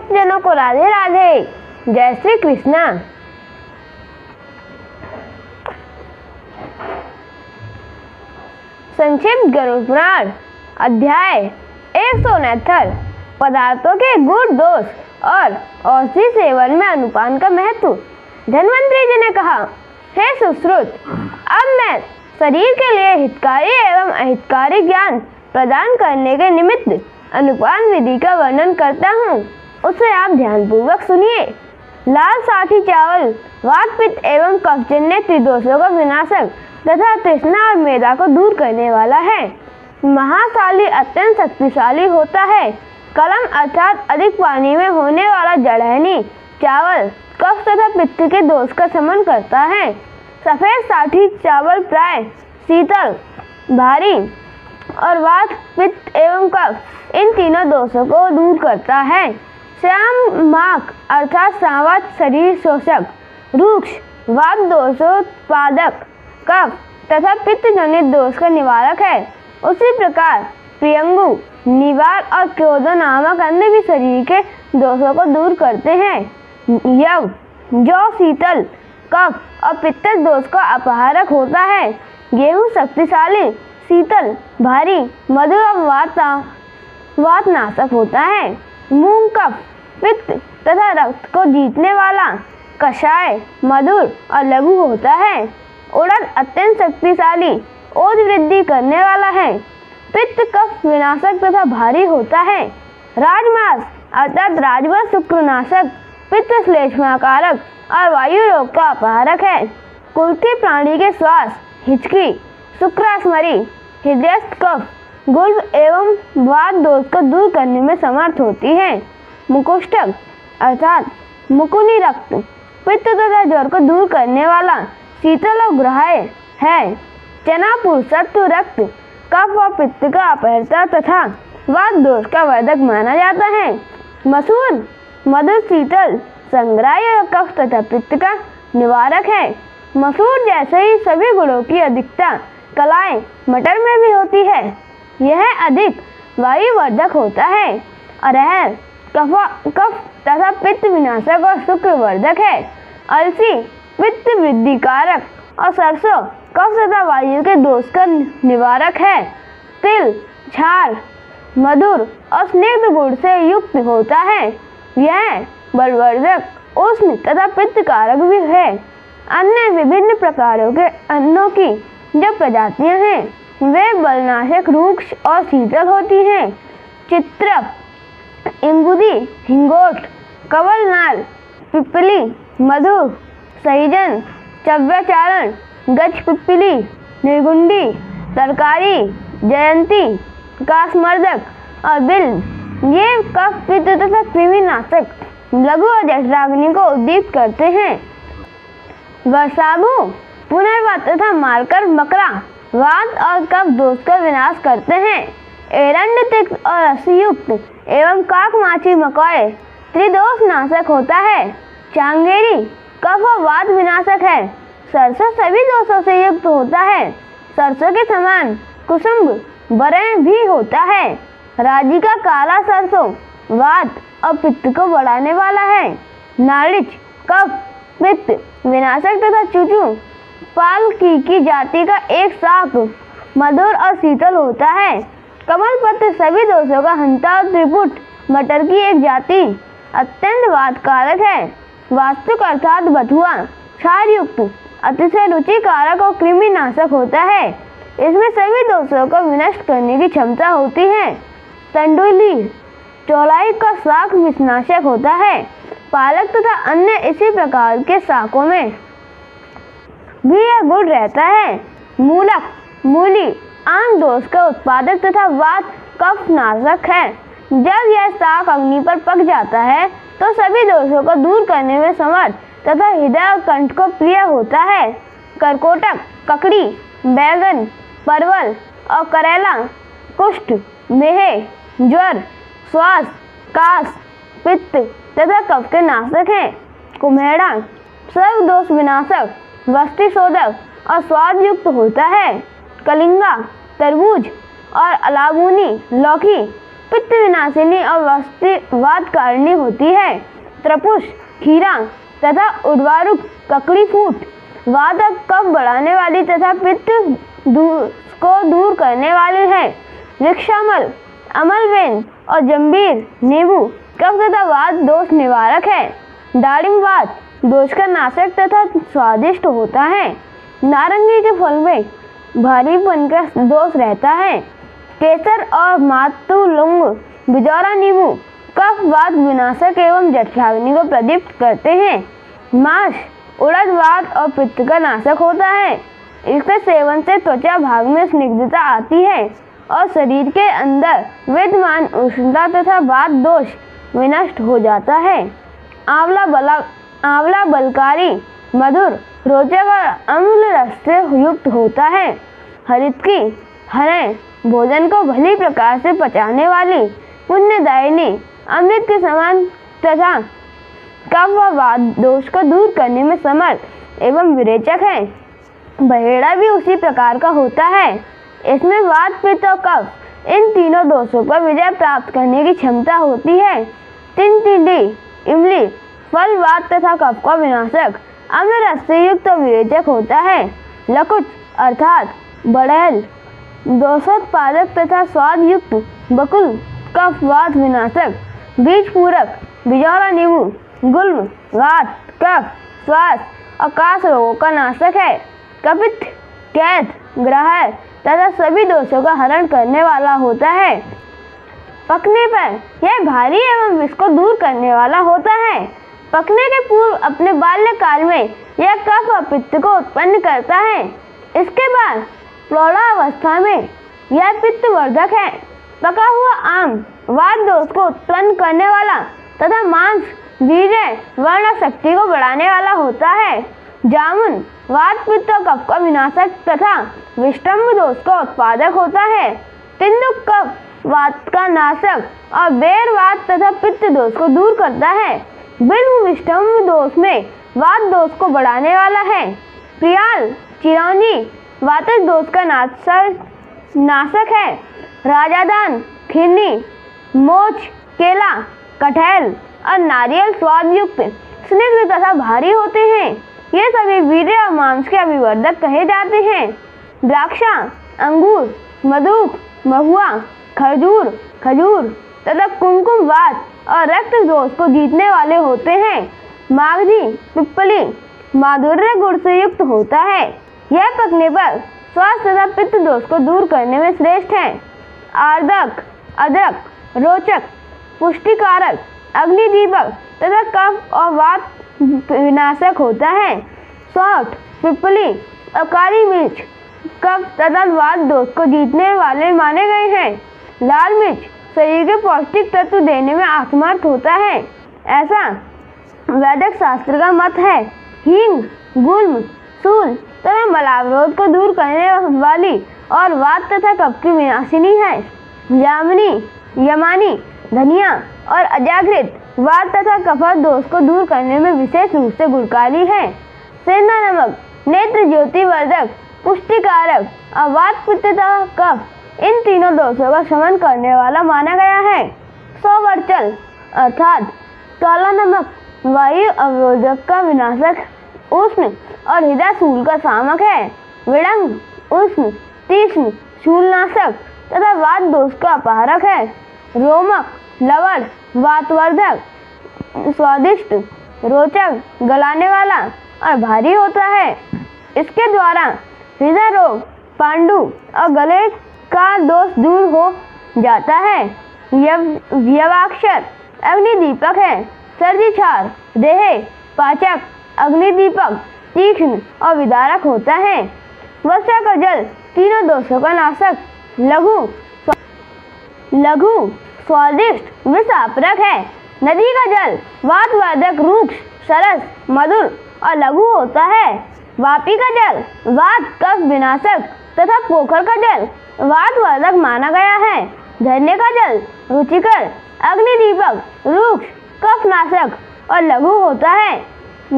भक्तजनों को राधे राधे। जय श्री कृष्णा। संक्षिप्त गरुड़ पुराण अध्याय 169 पदार्थों के गुण दोष और औषधि सेवन में अनुपान का महत्व। धन्वंतरी जी ने कहा, हे सुश्रुत, अब मैं शरीर के लिए हितकारी एवं अहितकारी ज्ञान प्रदान करने के निमित्त अनुपान विधि का वर्णन करता हूँ, उसे आप ध्यानपूर्वक सुनिए। लाल साठी चावल वात पित्त एवं कफजन्य त्रिदोषों का विनाशक तथा तृष्णा और मेदा को दूर करने वाला है। महाशाली अत्यंत शक्तिशाली होता है। कलम अर्थात अधिक पानी में होने वाला जड़हनी चावल कफ तथा पित्त के दोष का शमन करता है। सफेद साठी चावल प्राय शीतल, भारी और वात पित्त एवं कफ इन तीनों दोषों को दूर करता है। श्याम माक अर्थात सांवत शरीर शोषक, रूक्ष वात दोषोत्पादक, कफ तथा पित्त जनित दोष का निवारक है। उसी प्रकार प्रियंगु, निवार और क्रोधो नामक अन्य भी शरीर के दोषों को दूर करते हैं। यव जो शीतल, कफ और पित्त दोष का अपहारक होता है। गेहूं शक्तिशाली, शीतल, भारी, मधुर और वात नाशक होता है। मूंग कफ, पित्त तथा रक्त को जीतने वाला, कषाय, मधुर और लघु होता है। उड़द अत्यंत शक्तिशाली, ओज वृद्धि करने वाला है। पित्त कफ विनाशक तथा भारी होता है। राजमास अर्थात राजवस शुक्रनाशक, पित्त श्लेष्माकारक और वायु रोग का अपहारक है। कुल्थी प्राणी के श्वास, हिचकी, शुक्रास्मरी, हृदयस्थ कफ, गुल्म एवं वात दोष को दूर करने में समर्थ होती है। मुकुष्टक अर्थात मुकुनी रक्त, पित्त तथा ज्वर को दूर करने वाला, शीतल और ग्राह्य है। चना पुरुषत्व रक्त, कफ और पित्त का अपहरता तथा वात दोष का वर्धक माना जाता है। मसूर मधुर, शीतल, संग्राह्य और कफ तथा पित्त का निवारक है। मसूर जैसे ही सभी गुणों की अधिकता कलाएं मटर में भी होती है। यह अधिक वायुवर्धक होता है। अरहर कफ तथा पित्त विनाशक और शुक्रवर्धक है। अलसी पित्त वृद्धि कारक और सरसों कफ तथा वायु के दोष का निवारक है। तिल क्षार, मधुर और स्निग्ध गुण से युक्त होता है। यह बलवर्धक, उष्ण तथा पित्त कारक भी है। अन्य विभिन्न प्रकारों के अन्नों की जो प्रजातियां हैं, वे बलनाशक, रूक्ष और शीतल होती हैं। चित्रप, इंगुदी, हिंगोट, कवलनाल, पिपली, मधु, सहीजन, चव्याचारण, गज पिपली, निर्गुंडी, तरकारी, जयंती, कासमर्दक और बिल ये कफ पित्त तथा कृमिनाशक लघु और जठराग्नि को उद्दीप्त करते हैं। वर्षाभु पुनर्वात तथा मारकर मकरा वात और कफ दोष का विनाश करते हैं। एरंड तिक्त और रसीयुक्त एवं काक माछी मकौए त्रिदोष नाशक होता है। चांगेरी कफ और वात विनाशक है। सरसों सभी दोषों से युक्त होता है। सरसों के समान कुसुम्ब बरय भी होता है। राजी का काला सरसों वात और पित्त को बढ़ाने वाला है। नालिच कफ पित्त विनाशक तथा चूचू पाल की जाति का एक शाक मधुर और शीतल होता है। कमल पत्र सभी दोषों का हंता और त्रिपुट मटर की एक जाति अत्यंत वातकारक है। वास्तुक अर्थात बथुआ क्षार युक्त अतिशय रुचिकारक और कृमिनाशक होता है। इसमें सभी दोषों को विनष्ट करने की क्षमता होती है। तंडुली चौलाई का शाक विषनाशक होता है। पालक तथा अन्य इसी प्रकार के शाकों में भी यह गुण रहता है। मूलक मूली आम दोष का उत्पादक तथा वात कफ नाशक है। जब यह शाक अग्नि पर पक जाता है तो सभी दोषों को दूर करने में समर्थ तथा हृदय और कंठ को प्रिय होता है। करकोटक ककड़ी, बैगन, परवल और करेला कुष्ठ, मेहे, ज्वर, श्वास, कास, पित्त तथा कफ के नाशक हैं। कुम्हेड़ा सर्व दोष विनाशक, वष्टि शोधक और स्वाद युक्त होता है। कलिंगा तरबूज और अलाबूनी लौकी पित्त विनाशिनी और वातकारिणी होती है। त्रपुष, खीरा तथा उर्वारुक ककड़ी फूट वात और कफ बढ़ाने वाली तथा पित्त को दूर करने वाली है। वृक्षामल, अमलवेन और जंबीर नींबू कफ तथा वात दोष निवारक है। दाड़िम वात दोष का नाशक तथा स्वादिष्ट होता है। नारंगी के फल में भारीपन का दोष रहता है। केसर और मातुलुंग बिजौरा नींबू कफ वात विनाशक एवं जठराग्नि को प्रदीप्त करते हैं। मांस उड़द वात और पित्त का नाशक होता है। इसके सेवन से त्वचा भाग में स्निग्धता आती है और शरीर के अंदर विद्यमान उष्णता तथा वात दोष विनष्ट हो जाता है। आंवला बलकारी, मधुर, रोचक और अम्ल रस से युक्त होता है। हरितकी हरें भोजन को भली प्रकार से पचाने वाली, पुण्यदायिनी, अमृत के समान तथा कफ व वात दोष को दूर करने में समर्थ एवं विरेचक है। बहेड़ा भी उसी प्रकार का होता है। इसमें वात, पित्त और कफ इन तीनों दोषों पर विजय प्राप्त करने की क्षमता होती है। तिनतिडी इमली फल वात तथा कफ का विनाशक, अम्ल रस से युक्त और विरेचक होता है। लकुच अर्थात बड़हल दोषोत्पादक तथा स्वाद युक्त, बकुल कफ वात विनाशक, बीज पूरक बिजौरा नींबू गुल्म वात, कफ, श्वास और काश रोगों का नाशक है। कपित्त, कैथ, ग्रह तथा सभी दोषों का हरण करने वाला होता है। पकने पर यह भारी एवं विष को दूर करने वाला होता है। पकने के पूर्व अपने बाल्यकाल में यह कफ और पित्त को उत्पन्न करता है। इसके बाद प्रौढ़ावस्था में यह पित्तवर्धक है। पका हुआ आम वात दोष को उत्पन्न करने वाला तथा मांस वीर्य, वर्ण शक्ति को बढ़ाने वाला होता है। जामुन वात, पित्त और कफ का विनाशक तथा विष्टम्भ दोष का उत्पादक होता है। तिंदुक कफ वात का नाशक और बेर वात तथा पित्त दोष को दूर करता है। बिल्व विष्टम्भ दोष में वात दोष को बढ़ाने वाला है। प्रियाल चिरौंजी वातज दोष का नाशक है। राजादान, खिरनी, मोच, केला, कटहल और नारियल स्वाद युक्त, स्निग्ध तथा भारी होते हैं। ये सभी वीर्य और मांस के अभिवर्धक कहे जाते हैं। द्राक्षा, अंगूर, मधुक, महुआ, खजूर तथा कुमकुम वात और रक्त दोष को जीतने वाले होते हैं। मागधी, पिप्पली माधुर्य गुण से युक्त होता है। यह पकने पर श्वास तथा पित्त दोष को दूर करने में श्रेष्ठ है। आर्द्रक, अदरक, रोचक, पुष्टिकारक, अग्निदीपक तथा कफ और वात विनाशक होता है। सौंठ, पिप्पली और काली मिर्च कफ तथा वात दोष को जीतने वाले माने गए हैं। लाल मिर्च शरीर के पौष्टिक तत्व देने में असमर्थ होता है, ऐसा वैदिक शास्त्र का मत है। हींग, गुल्म, सूल तथा मलावरोध को दूर करने वाली और वात तथा कफ की विनाशिनी है। जामुनी, यमानी, धनिया और अजागृत वात तथा कफ दोष को दूर करने में विशेष रूप से गुणकारी है। सेंधा नमक नेत्र ज्योति वर्धक, पुष्टिकारक और वात, पित्त तथा कफ इन तीनों दोषों का शमन करने वाला माना गया है। सौवर्चल अर्थात काला नमक वायु अवरोधक का विनाशक, उष्ण और हृदय शूल का शामक है। विड़ंग उष्ण, तीक्ष्ण, शूलनाशक तथा वात दोष का अपहारक है। रोमक लवण वातवर्धक, स्वादिष्ट, रोचक, गलाने वाला और भारी होता है। इसके द्वारा हृदय रोग, पांडु और गले का दोष दूर हो जाता है। यवाक्षर अग्निदीपक है। सर्दी छार देह पाचक, अग्निदीपक, तीक्ष्ण और विदारक होता है। वर्षा का जल तीनों दोषों का नाशक, लघु स्वादिष्ट विषापरक है। नदी का जल वातवर्धक, रूक्ष, सरस, मधुर और लघु होता है। वापी का जल वात कफ विनाशक तथा पोखर का जल वातवर्धक माना गया है। झरने का जल रुचिकर, अग्निदीपक, रूक्ष, कफनाशक और लघु होता है।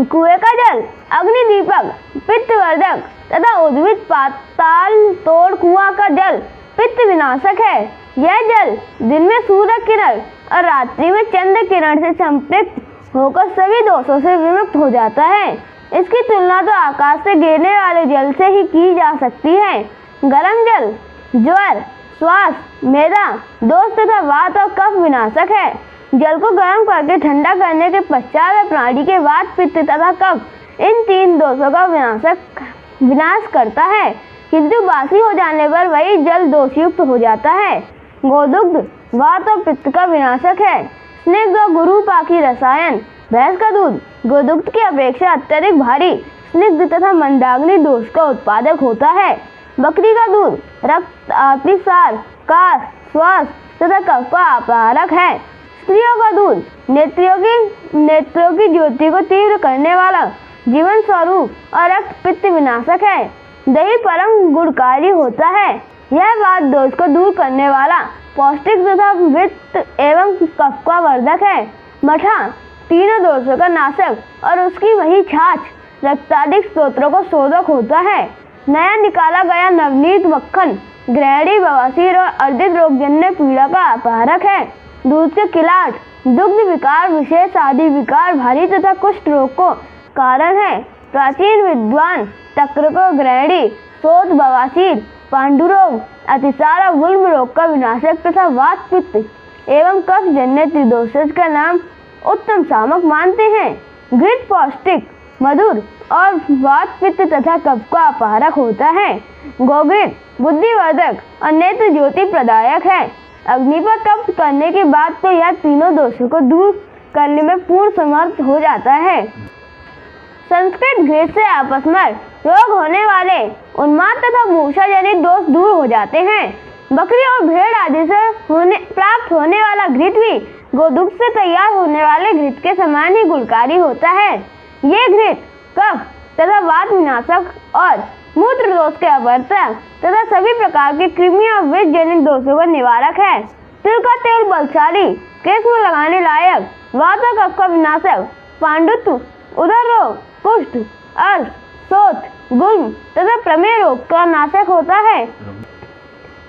कुएं का जल अग्निदीपक, पित्तवर्धक तथा उद्भिद पाताल तोड़ कुआं का जल पित्त विनाशक है। यह जल दिन में सूर्य किरण और रात्रि में चंद्र किरण से संपृक्त होकर सभी दोषों से विमुक्त हो जाता है। इसकी तुलना तो आकाश से गिरने वाले जल से ही की जा सकती है। गर्म जल ज्वर, श्वास, मैदा दोष तथा वात और कफ विनाशक है। जल को गर्म करके ठंडा करने के पश्चात वह प्राणी के वात, पित्त तथा कफ इन 3 दोषों का विनाश करता है, किंतु बासी हो जाने पर वही जल दोषयुक्त हो जाता है। गोदुग्ध वात और पित्त का विनाशक है। स्निग्ध और गुरुपाकी रसायन भैंस का दूध गोदुग्ध की अपेक्षा अत्यधिक भारी, स्निग्ध तथा मंदाग्नि दोष का उत्पादक होता है। बकरी का दूध रक्त, अतिसार, कास, श्वास तथा कफ का अपहारक है। स्त्रियों का दूध नेत्रों की ज्योति को तीव्र करने वाला, जीवन स्वरूप और रक्त पित्त विनाशक है। दही परम गुणकारी होता है। यह वात दोष को दूर करने वाला, पौष्टिक तथा वित्त एवं कफ का वर्धक है। मठा तीनों दोषों का नाशक और उसकी वही छाछ रक्ताधिक स्तोत्रों को शोधक होता है। नया निकाला गया नवनीत मक्खन गृहिणी, बवासीर और अर्जित रोगजन्य पीड़ा का अपहारक है। दूध के किलाट दुग्ध विकार, विशेष आदि विकार, भारी तथा कुष्ठ रोग को कारण है। प्राचीन विद्वान तक्रको गृहिणी, शोथ, बवासीर, पांडुरोग, अतिसार और गुल्म रोग का विनाशक तथा वात, पित्त एवं कफ जन्य त्रिदोषज का नाम उत्तम शामक मानते हैं। घृत पौष्टिक, मधुर और वात, पित्त तथा कफ का अपहारक होता है। गोघृत बुद्धिवर्धक और नेत्र ज्योति प्रदायक है। अग्नि पर तप करने के बाद तो यह तीनों दोषों को दूर करने में पूर्ण समर्थ हो जाता है। संस्कृत घृत से आपस में रोग होने वाले उन्माद तथा मूर्छा जनित दोष दूर हो जाते हैं। बकरी और भेड़ आदि से प्राप्त होने वाला घृत भी गोदुग्ध से तैयार होने वाले घृत के समान ही गुणकारी होता है। ये घृत कफ तथा वात विनाशक और मूत्र दोष के अवर्तक तथा सभी प्रकार के कृमि और विष जनित दोषों का निवारक है। तिल का तेल बलशाली, केश में लगाने लायक, वात और कफ का विनाशक, पांडुत्व, उदर रोग, कुष्ठ, अर्श, शोथ, गुल्म तथा प्रमेह रोग का नाशक होता है।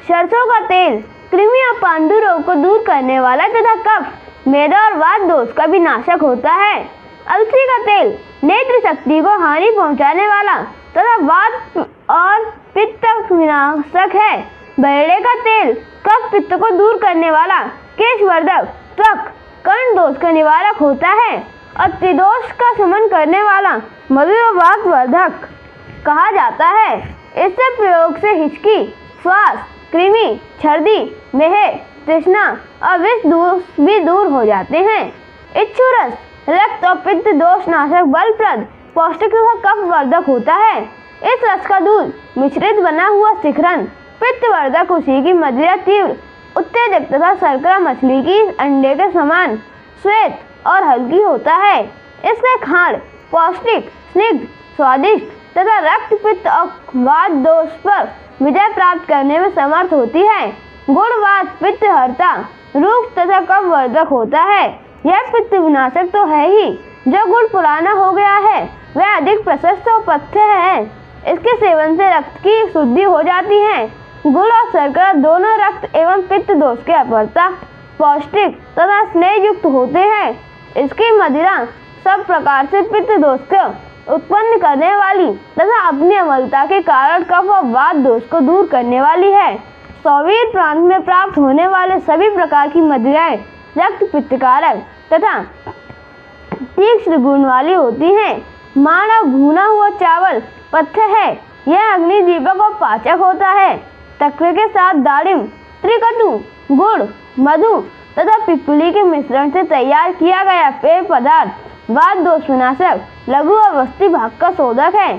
सरसों का तेल कृमि और पांडु रोग को दूर करने वाला तथा कफ, मैदा और वात दोष का भी नाशक होता है। अलसी का तेल नेत्र शक्ति को हानि पहुंचाने वाला तथा वात और पित्त विनाशक है। बरड़े का तेल कफ, पित्त को दूर करने वाला, केशवर्धक, त्वक, कर्ण दोष का निवारक होता है और त्रिदोष का शमन करने वाला, मधु और वात वर्धक कहा जाता है। इससे प्रयोग से हिचकी, श्वास, कृमि, छर्दी, मेह, तृष्णा और विष दोष भी दूर हो जाते हैं। इच्छुरस रक्त और पित्त दोष नाशक, बलप्रद, पौष्टिक तथा कफ वर्धक होता है। इस रस का दूध मिश्रित बना हुआ शिखरन पित्त वर्धक, उसी की मदिरा तीव्र उत्तेजक तथा शर्करा मछली की अंडे के समान श्वेत और हल्की होता है। इसके खांड पौष्टिक, स्निग्ध, स्वादिष्ट तथा रक्त, पित्त और वात दोष पर विजय प्राप्त करने में समर्थ होती है। गुड़ वात, पित्त हरता, रूक्ष तथा कफ वर्धक होता है। यह पित्त विनाशक तो है ही, जो गुड़ पुराना हो गया है वह अधिक प्रशस्त और पथ्य है। इसके सेवन से रक्त की शुद्धि हो जाती है। गुड़ और शर्करा दोनों रक्त एवं पित्त दोष के अपहर्ता, पौष्टिक तथा स्नेह युक्त होते हैं। इसकी मदिरा सब प्रकार से पित्त दोष को उत्पन्न करने वाली तथा अपनी अम्लता के कारण कफ और वात दोष को दूर करने वाली है। सौवीर प्रांत में प्राप्त होने वाले सभी प्रकार की मदिराएं रक्त पित्तकारक तथा तीक्ष्ण गुण वाली होती हैं। मांड और भुना हुआ चावल पथ्य है। यह अग्निदीपक और पाचक होता है। तक्र के साथ दाड़िम, त्रिकटु, गुड़, मधु तथा पिप्पली के मिश्रण से तैयार किया गया पेय पदार्थ वात दोष विनाशक, लघु और वस्ती भाग का शोधक है।